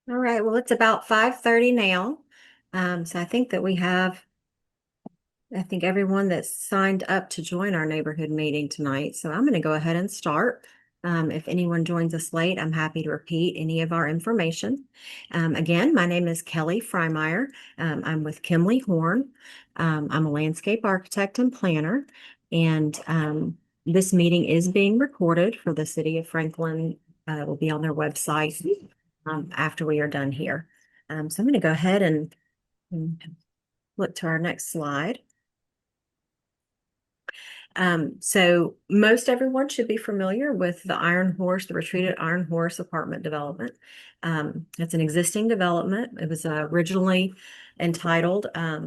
All right, well, it's about 5:30 now. So I think that I think everyone that's signed up to join our neighborhood meeting tonight. So I'm going to go ahead and start. If anyone joins us late, I'm happy to repeat any of our information. Again, my name is Kelly Freimeyer. I'm with Kimley Horn. I'm a landscape architect and planner, and this meeting is being recorded for the city of Franklin. It will be on their website after we are done here. So I'm going to go ahead and look to our next slide. So most everyone should be familiar with the Iron Horse, the Retreated Iron Horse apartment development. It's an existing development. It was originally entitled uh,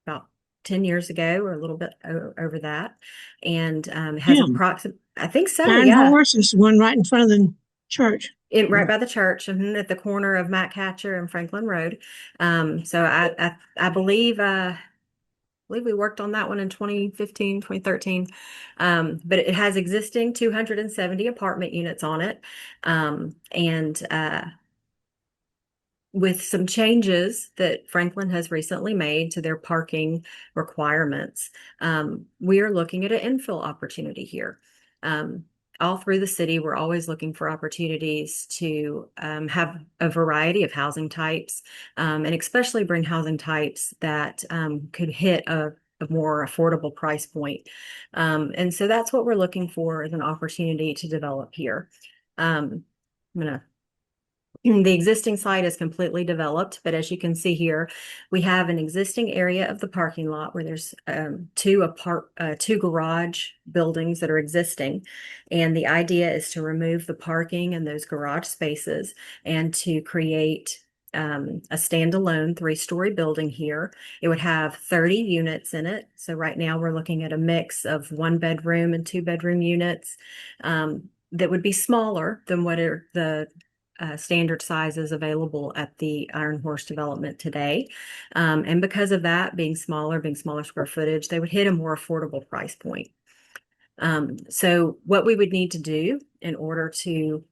about 10 years ago or a little bit over that. And has Yeah, approximate, I think so, Iron yeah. Horse is the one right in front of the church. Right by the church, at the corner of Matt Catcher and Franklin Road. So I believe we worked on that one in 2015, 2013. But it has existing 270 apartment units on it. And with some changes that Franklin has recently made to their parking requirements, we are looking at an infill opportunity here. Um, all through the city, we're always looking for opportunities to have a variety of housing types, and especially bring housing types that could hit a more affordable price point. And so that's what we're looking for as an opportunity to develop here. I'm going to The existing site is completely developed, but as you can see here, we have an existing area of the parking lot where there's two garage buildings that are existing. And the idea is to remove the parking and those garage spaces and to create a standalone three-story building here. It would have 30 units in it. So right now we're looking at a mix of one bedroom and two-bedroom units that would be smaller than what are the standard sizes available at the Iron Horse development today. And because of that, being smaller square footage, they would hit a more affordable price point. So what we would need to do in order to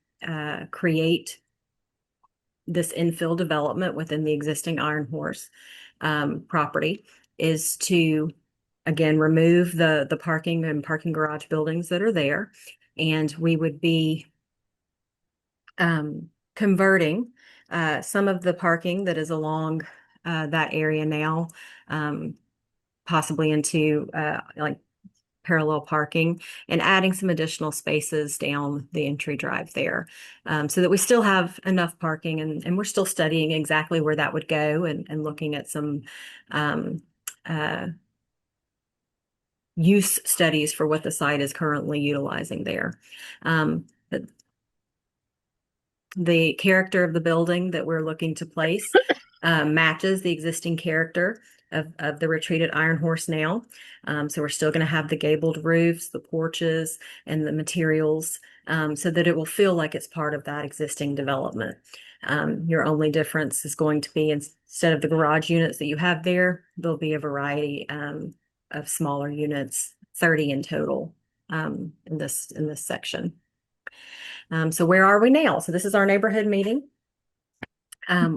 create this infill development within the existing Iron Horse property is to, again, remove the parking and parking garage buildings that are there. And we would be converting some of the parking that is along that area now, um, possibly into like parallel parking and adding some additional spaces down the entry drive there, so that we still have enough parking, and we're still studying exactly where that would go and looking at some um, uh, use studies for what the site is currently utilizing there. But the character of the building that we're looking to place matches the existing character of the retreated Iron Horse now. So we're still going to have the gabled roofs, the porches, and the materials, so that it will feel like it's part of that existing development. Your only difference is going to be, instead of the garage units that you have there, there'll be a variety of smaller units, 30 in total, in this section. So where are we now? So this is our neighborhood meeting.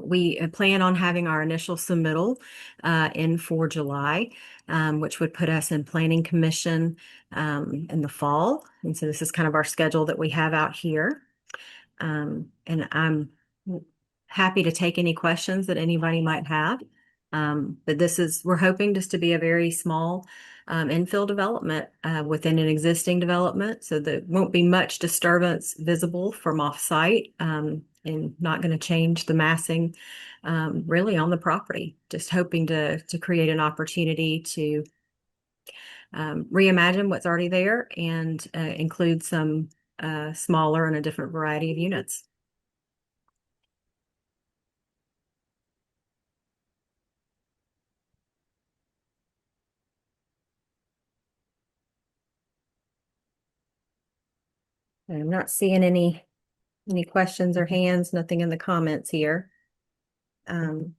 We plan on having our initial submittal in for July, which would put us in Planning Commission in the fall. And so this is kind of our schedule that we have out here. And I'm happy to take any questions that anybody might have. But we're hoping just to be a very small infill development within an existing development, so there won't be much disturbance visible from off-site, and not going to change the massing really on the property. Just hoping to create an opportunity to reimagine what's already there and include some smaller and a different variety of units. I'm not seeing any questions or hands, nothing in the comments here. Um,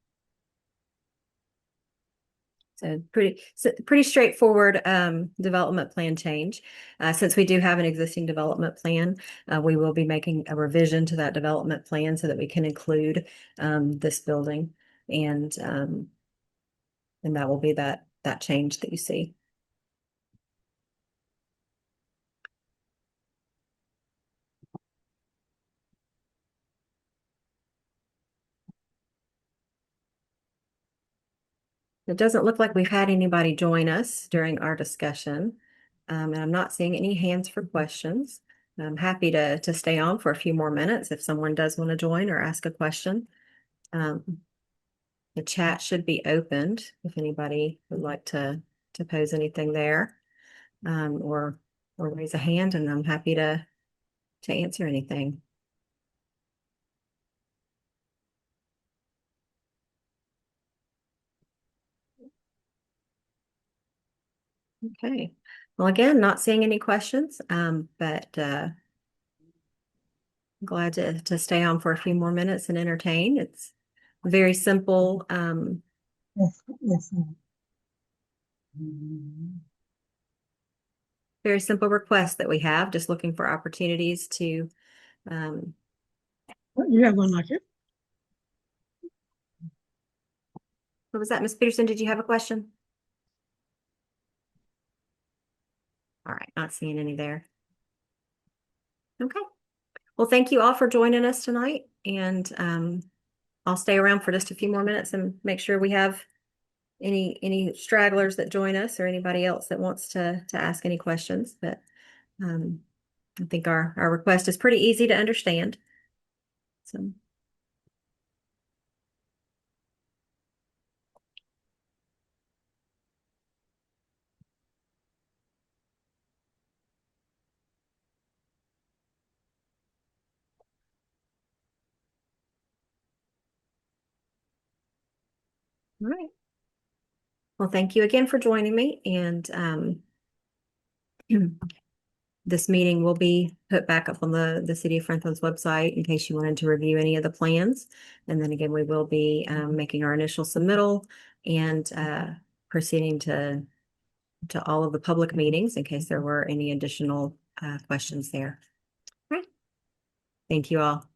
So pretty straightforward development plan change. Since we do have an existing development plan, we will be making a revision to that development plan so that we can include this building, and that will be that change that you see. It doesn't look like we've had anybody join us during our discussion, and I'm not seeing any hands for questions. I'm happy to stay on for a few more minutes if someone does want to join or ask a question. Um, the chat should be opened if anybody would like to pose anything there, or raise a hand, and I'm happy to answer anything. Okay. Well, again, not seeing any questions, but glad to stay on for a few more minutes and entertain. It's very simple, Yes, yes. very simple request that we have, just looking for opportunities to, You have one like it? what was that, Ms. Peterson? Did you have a question? All right, not seeing any there. Okay. Well, thank you all for joining us tonight, and I'll stay around for just a few more minutes and make sure we have any stragglers that join us or anybody else that wants to ask any questions. But um, I think our request is pretty easy to understand. So. All right. Well, thank you again for joining me, and this meeting will be put back up on the City of Franklin's website in case you wanted to review any of the plans. And then again, we will be making our initial submittal and proceeding to all of the public meetings in case there were any additional questions there. All right. Thank you all.